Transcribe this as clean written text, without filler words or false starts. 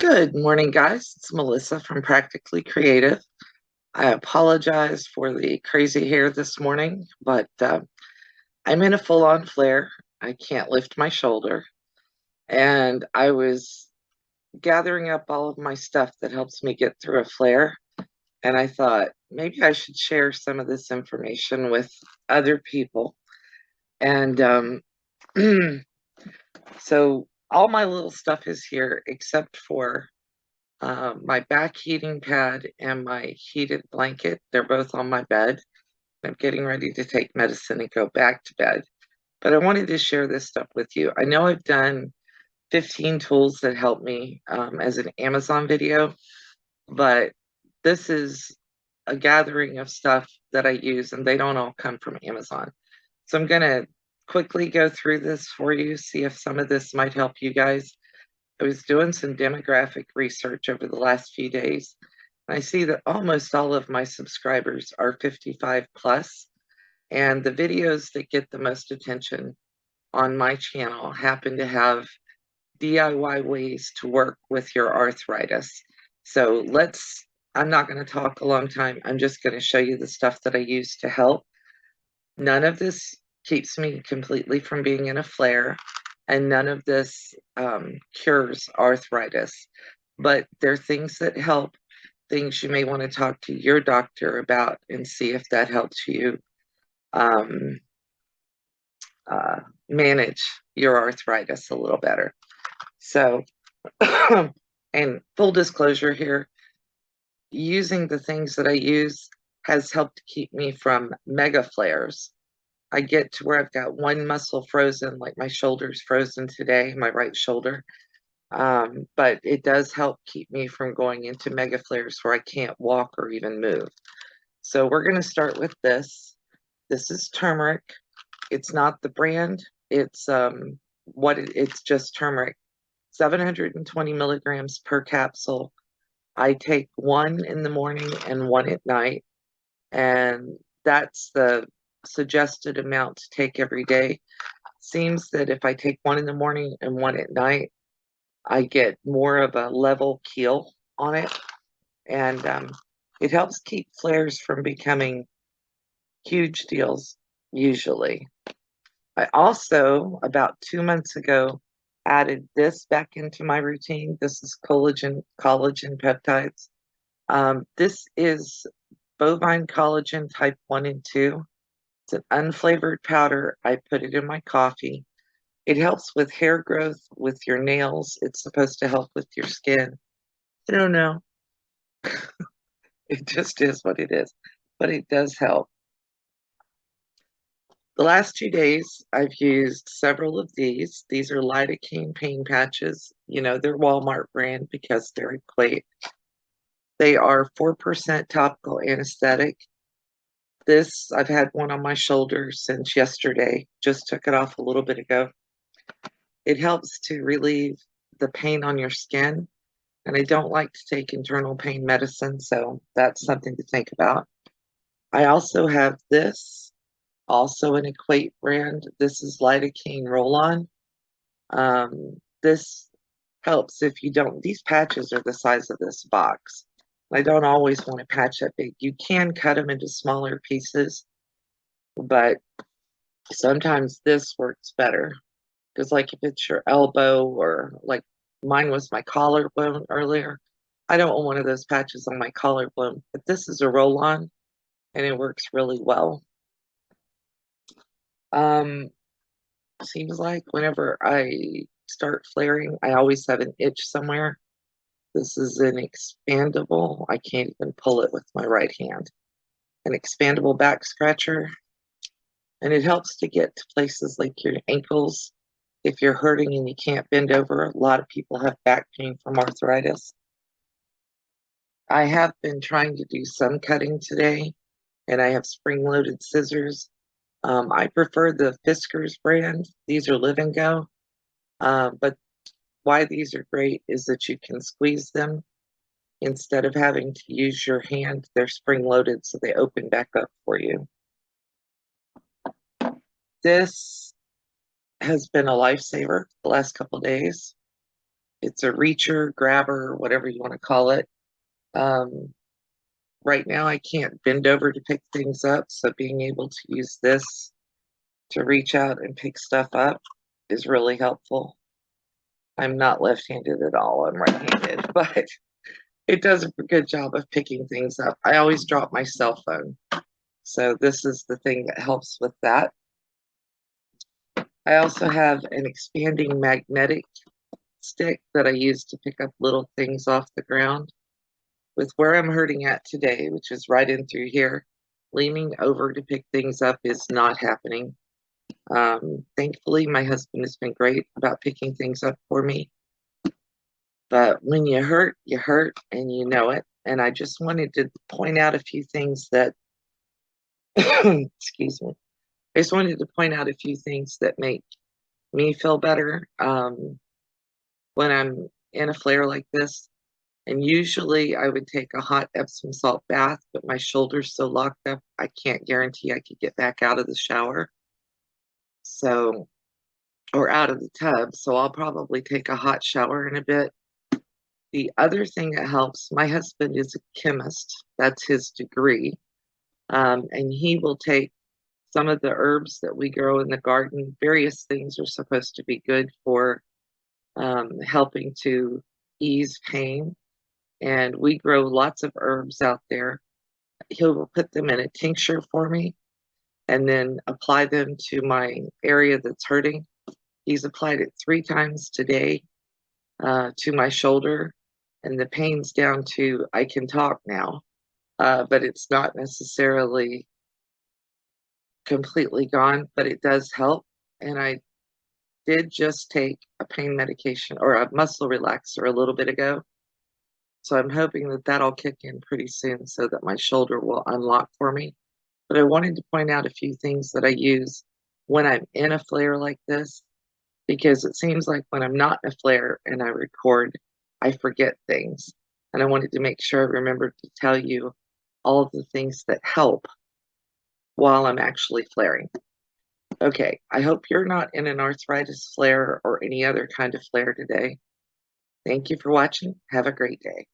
Good morning, guys. It's Melissa from Practically Creative. I apologize for the crazy hair this morning, but I'm in a full-on flare. I can't lift my shoulder. And I was gathering up all of my stuff that helps me get through a flare. And I thought maybe I should share some of this information with other people. And so all my little stuff is here except for my back heating pad and my heated blanket. They're both on my bed. I'm getting ready to take medicine and go back to bed. But I wanted to share this stuff with you. I know I've done 15 tools that help me as an Amazon video, but this is a gathering of stuff that I use, and they don't all come from Amazon. So I'm going to quickly go through this for you, see if some of this might help you guys. I was doing some demographic research over the last few days. I see that almost all of my subscribers are 55 plus, and the videos that get the most attention on my channel happen to have DIY ways to work with your arthritis. So I'm not going to talk a long time. I'm just going to show you the stuff that I use to help. None of this keeps me completely from being in a flare, and none of this cures arthritis, but they're things that help, things you may want to talk to your doctor about and see if that helps you manage your arthritis a little better. So, and full disclosure here, using the things that I use has helped keep me from mega flares. I get to where I've got one muscle frozen, like my shoulder's frozen today, my right shoulder. But it does help keep me from going into mega flares where I can't walk or even move. So we're going to start with this. This is turmeric. It's not the brand. It's it's just turmeric. 720 milligrams per capsule. I take one in the morning and one at night, and that's the suggested amount to take every day. Seems that if I take one in the morning and one at night, I get more of a level keel on it, and it helps keep flares from becoming huge deals usually. I also, about 2 months ago, added this back into my routine. This is collagen peptides. This is bovine collagen type 1 and 2. It's an unflavored powder. I put it in my coffee. It helps with hair growth, with your nails. It's supposed to help with your skin. I don't know. It just is what it is, but it does help. The last 2 days, I've used several of these. These are lidocaine pain patches. You know, they're Walmart brand because they're equate. They are 4% topical anesthetic. This, I've had one on my shoulder since yesterday. Just took it off a little bit ago. It helps to relieve the pain on your skin. And I don't like to take internal pain medicine, so that's something to think about. I also have this, also an Equate brand. This is lidocaine roll-on. This helps if you don't, these patches are the size of this box. I don't always want to patch that big. You can cut them into smaller pieces, but sometimes this works better. Because like if it's your elbow, or like mine was my collarbone earlier, I don't want one of those patches on my collarbone, but this is a roll-on and it works really well. Seems like whenever I start flaring, I always have an itch somewhere. This is an expandable, I can't even pull it with my right hand, an expandable back scratcher. And it helps to get to places like your ankles. If you're hurting and you can't bend over, a lot of people have back pain from arthritis. I have been trying to do some cutting today, and I have spring-loaded scissors. I prefer the Fiskars brand. These are Live and Go. But why these are great is that you can squeeze them instead of having to use your hand. They're spring-loaded, so they open back up for you. This has been a lifesaver the last couple days. It's a reacher, grabber, whatever you want to call it. Right now I can't bend over to pick things up, so being able to use this to reach out and pick stuff up is really helpful. I'm not left-handed at all, I'm right-handed, but it does a good job of picking things up. I always drop my cell phone, so this is the thing that helps with that. I also have an expanding magnetic stick that I use to pick up little things off the ground. With where I'm hurting at today, which is right in through here, leaning over to pick things up is not happening. Thankfully, my husband has been great about picking things up for me. But when you hurt, and you know it. And I just wanted to point out a few things that, excuse me, I just wanted to point out a few things that make me feel better when I'm in a flare like this. And usually I would take a hot Epsom salt bath, but my shoulder's so locked up, I can't guarantee I could get back out of the shower. So, or out of the tub. So I'll probably take a hot shower in a bit. The other thing that helps, my husband is a chemist. That's his degree. And he will take some of the herbs that we grow in the garden. Various things are supposed to be good for helping to ease pain. And we grow lots of herbs out there. He'll put them in a tincture for me and then apply them to my area that's hurting. He's applied it 3 times today to my shoulder, and the pain's down to I can talk now, but it's not necessarily completely gone, but it does help. And I did just take a pain medication or a muscle relaxer a little bit ago. So I'm hoping that that'll kick in pretty soon so that my shoulder will unlock for me. But I wanted to point out a few things that I use when I'm in a flare like this, because it seems like when I'm not in a flare and I record, I forget things. And I wanted to make sure I remembered to tell you all of the things that help while I'm actually flaring. Okay, I hope you're not in an arthritis flare or any other kind of flare today. Thank you for watching. Have a great day.